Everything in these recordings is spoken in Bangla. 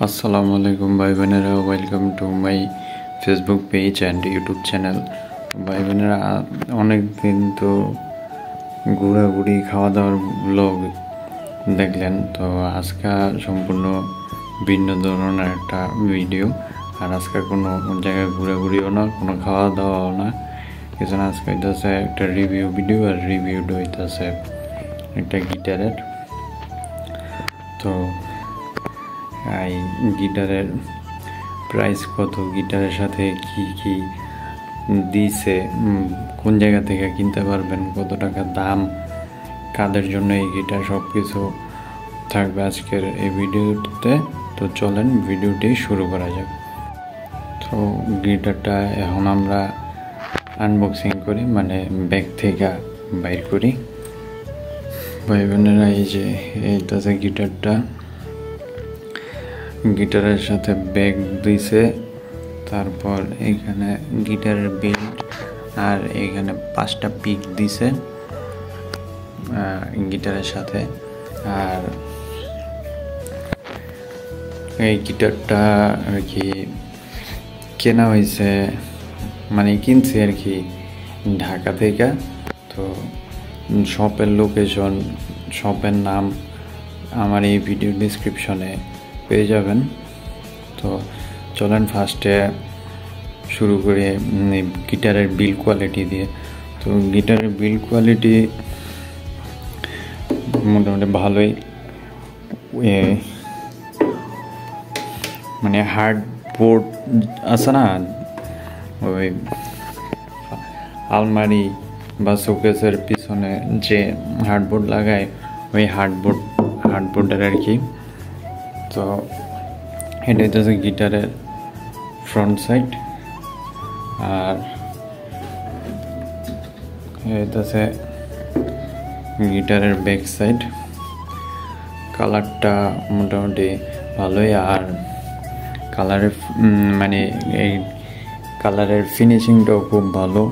আসসালামু আলাইকুম ভাই বোনেরা, welcome to my Facebook page and YouTube channel. ভাই বোনেরা, অনেক দিন তো ঘোরাঘুরি খাওয়া দাওয়ার ব্লগ দেখলেন, তো আজকে সম্পূর্ণ ভিন্ন ধরনের একটা ভিডিও। আর আজকে কোনো জায়গায় ঘোরাঘুরিও না, কোনো খাওয়া দাওয়াও না, কিছু না। আজকে হইতেছে একটা রিভিউ ভিডিও, আর রিভিউটা হইতেছে একটা গিটারের। তো এই গিটারের প্রাইস কত, গিটারের সাথে কি কি দিছে, কোন জায়গা থেকে কিনতে পারবেন, কত টাকা দাম, কাদের জন্য এই গিটার, সব কিছু থাকবে আজকের এই ভিডিওতে। তো চলেন ভিডিওটি শুরু করা যাক। তো গিটারটা এখন আমরা আনবক্সিং করি, মানে ব্যাগ থেকে বাইর করি। ভাই বোনেরা, এই যে এইটাতে গিটারের সাথে ব্যাগ দিছে, তারপর এখানে গিটারের বেল্ট, আর এখানে 5টা পিক দিছে গিটারের সাথে। আর এই গিটারটা আর কি কেনা হয়েছে, মানে কিনছি আর কি ঢাকা থেকে। তো শপের লোকেশন, শপের নাম আমার এই ভিডিও ডিসক্রিপশনে পেয়ে যাবেন। তো চলেন ফার্স্টে শুরু করে গিটারের বিল কোয়ালিটি দিয়ে। তো গিটারের বিল কোয়ালিটি মোটামুটি ভালোই, মানে হার্ডবোর্ড আছে না, ওই আলমারি বা শোকেসের পিছনে যে হার্ডবোর্ড লাগায়, ওই হার্ডবোর্ডের আর কি। তো এটা হচ্ছে গিটারের ফ্রন্ট সাইড, আর এটা হচ্ছে গিটারের ব্যাক সাইড। কালারটা মোটামুটি ভালোই, আর কালারের মানে এই কালারের ফিনিশিংটাও খুব ভালো।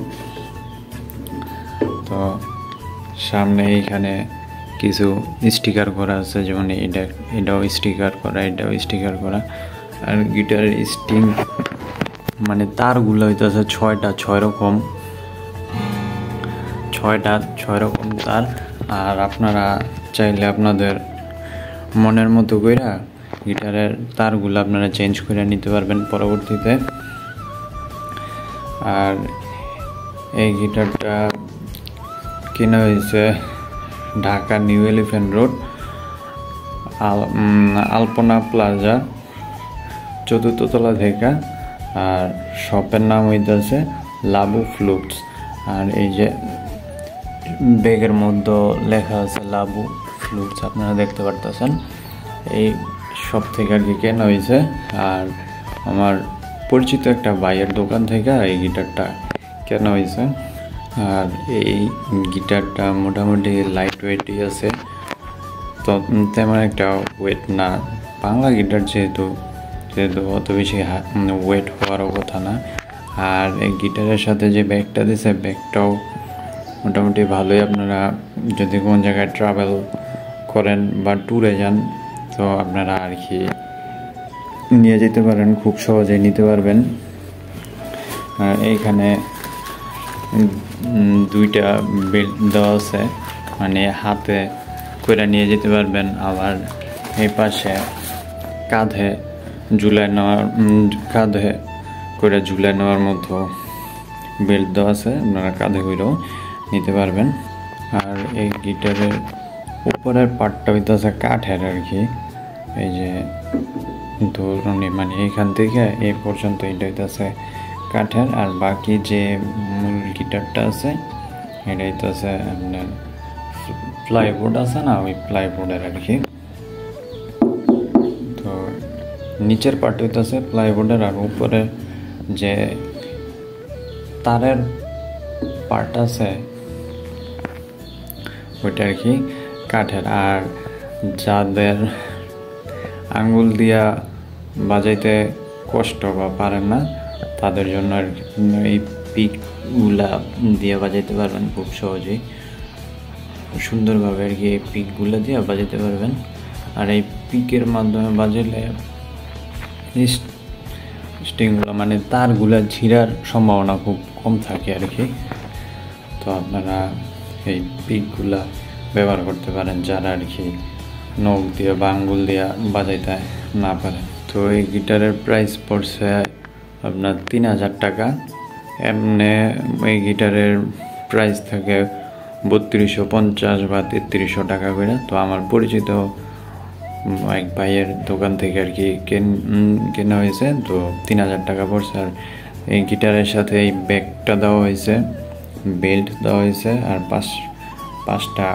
তো সামনে এইখানে কিছু স্টিকার করা আছে, যেমন এটাও স্টিকার করা। আর গিটারের স্ট্রিং, মানে তারগুলো হইতেছে 6 রকম তার। আর আপনারা চাইলে আপনাদের মনের মতো কইরা গিটারের তারগুলো আপনারা চেঞ্জ করে নিতে পারবেন পরবর্তীতে। আর এই গিটারটা কেনা হয়েছে ঢাকা নিউ এলিফ্যান্ট রোড, আলপনা প্লাজা 4th তলা থেকে। আর শপের নাম হইতেছে লাবু ফ্লুটস। আর এই যে ব্যাগের মধ্যে লেখা আছে লাবু ফ্লুটস, আপনারা দেখতে পারতেছেন। এই শপ থেকে আর কি কেনা হয়েছে। আর আমার পরিচিত একটা ভাইয়ের দোকান থেকে এই গিটারটা কেনা হয়েছে। আর এই গিটারটা মোটামুটি লাইট ওয়েটই আছে, তো তেমন একটা ওয়েট না। বাংলা গিটার যেহেতু অত বেশি ওয়েট হওয়ারও কথা না। আর এই গিটারের সাথে যে ব্যাগটা দিছে, ব্যাগটাও মোটামুটি ভালোই। আপনারা যদি কোন জায়গায় ট্রাভেল করেন বা ট্যুরে যান, তো আপনারা আর কি নিয়ে যেতে পারেন, খুব সহজেই নিতে পারবেন। আর এইখানে 2টা বেল্ট দেওয়া আছে, মানে হাতে করে নিয়ে যেতে পারবেন। আবার এই পাশে কাঁধে করে ঝুলাই নেওয়ার মতো বেল্ট দেওয়া আছে, আপনারা কাঁধে করেও নিতে পারবেন। আর এই গিটারের উপরের পার্টটা হইতেছে কাঠের আর কি। এই যে ধরুন, মানে এইখান থেকে এই পর্যন্ত এটা হইতেছে কাঠের। আর বাকি যে মূল গিটারটা আছে, এটা হইতেছে আপনার প্লাইবোর্ড আছে না, ওই প্লাইবোর্ডের আর কি। তো নিচের পার্ট হইতেছে প্লাইবোর্ডের, আর উপরে যে তারের পার্ট আছে ওইটা আর কি কাঠের। আর যাদের আঙ্গুল দিয়া বাজাইতে কষ্ট বা পারেন না, তাদের জন্য আর এই পিকগুলা দিয়ে বাজাইতে পারবেন খুব সহজেই, সুন্দরভাবে আর কি। এই পিকগুলো দিয়ে বাজাইতে পারবেন। আর এই পিকের মাধ্যমে বাজাইলে স্ট্রিংগুলো মানে তারগুলো ছিঁড়ার সম্ভাবনা খুব কম থাকে আর কি। তো আপনারা এই পিকগুলা ব্যবহার করতে পারেন যারা আর কি নখ দিয়ে বা আঙ্গুল দিয়ে বাজাইতে না পারে। তো এই গিটারের প্রাইস পড়ছে আপনার 3000 টাকা। এমনি এই গিটারের প্রাইস থাকে 3250 বা 3300 টাকা করে। তো আমার পরিচিত এক ভাইয়ের দোকান থেকে আর কি কেনা হয়েছে। তো 3000 টাকা পড়ছে। আর এই গিটারের সাথে এই ব্যাগটা দেওয়া হয়েছে, বেল্ট দেওয়া হয়েছে, আর পাঁচটা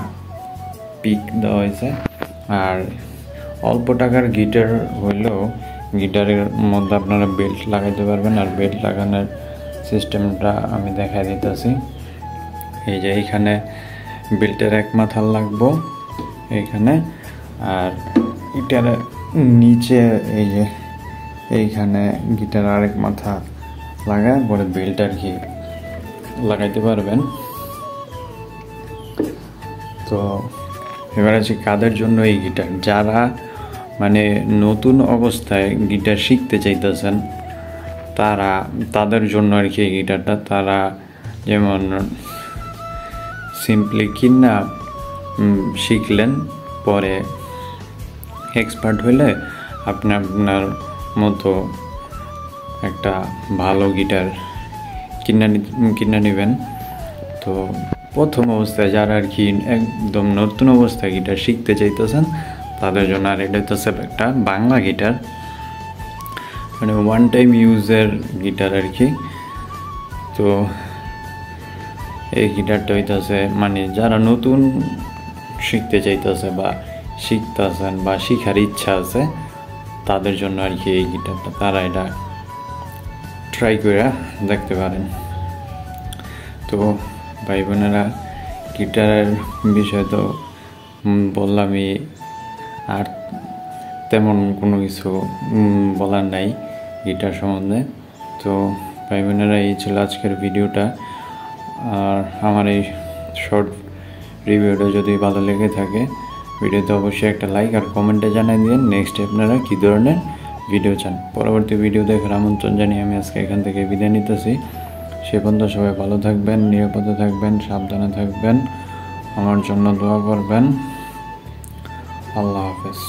পিক দেওয়া হয়েছে। আর অল্প টাকার গিটার হইলেও গিটারের মধ্যে আপনারা বেল্ট লাগাইতে পারবেন। আর বেল্ট লাগানোর সিস্টেমটা আমি দেখাই দিতেছি। এই যে এইখানে বেল্টের এক মাথা লাগবো এইখানে, আর গিটারের নিচে এই যে এইখানে গিটার আরেক মাথা লাগায় পরে বেল্ট আর কি লাগাইতে পারবেন। তো এবার আছে কাদের জন্য এই গিটার, যারা মানে নতুন অবস্থায় গিটার শিখতে চাইতেছেন তাদের জন্য আর কি এই গিটারটা। তারা যেমন সিম্পলি কিনা শিখলেন, পরে এক্সপার্ট হইলে আপনার মতো একটা ভালো গিটার কিনে নেবেন। তো প্রথম অবস্থায় যারা আর কি একদম নতুন অবস্থায় গিটার শিখতে চাইতেছেন তাদের জন্য। আর এটা হচ্ছে একটা বাংলা গিটার, মানে ওয়ান টাইম ইউজের গিটার আর কি। তো এই গিটারটা হইতেছে মানে যারা নতুন শিখতে চাইতেছে বা শিখতেছেন বা শিখার ইচ্ছা আছে তাদের জন্য আর কি এই গিটারটা। তারা এটা ট্রাই করে দেখতে পারেন। তো ভাই বোনেরা, গিটারের বিষয় তো বললামই, আর তেমন কোনো কিছু বলার নাই গিটার সম্বন্ধে। তো ভাই বোনেরা, এই ছিল আজকের ভিডিওটা। আর আমার এই শর্ট রিভিউটা যদি ভালো লেগে থাকে ভিডিওতে অবশ্যই একটা লাইক আর কমেন্টে জানিয়ে দিন নেক্সট আপনারা কী ধরনের ভিডিও চান। পরবর্তী ভিডিও দেখার আমন্ত্রণ জানিয়ে আমি আজকে এখান থেকে বিদায় নিতেছি। সে পর্যন্ত সবাই ভালো থাকবেন, নিরাপদে থাকবেন, সাবধানে থাকবেন, আমার জন্য দোয়া করবেন। আল্লাহ হাফেজ।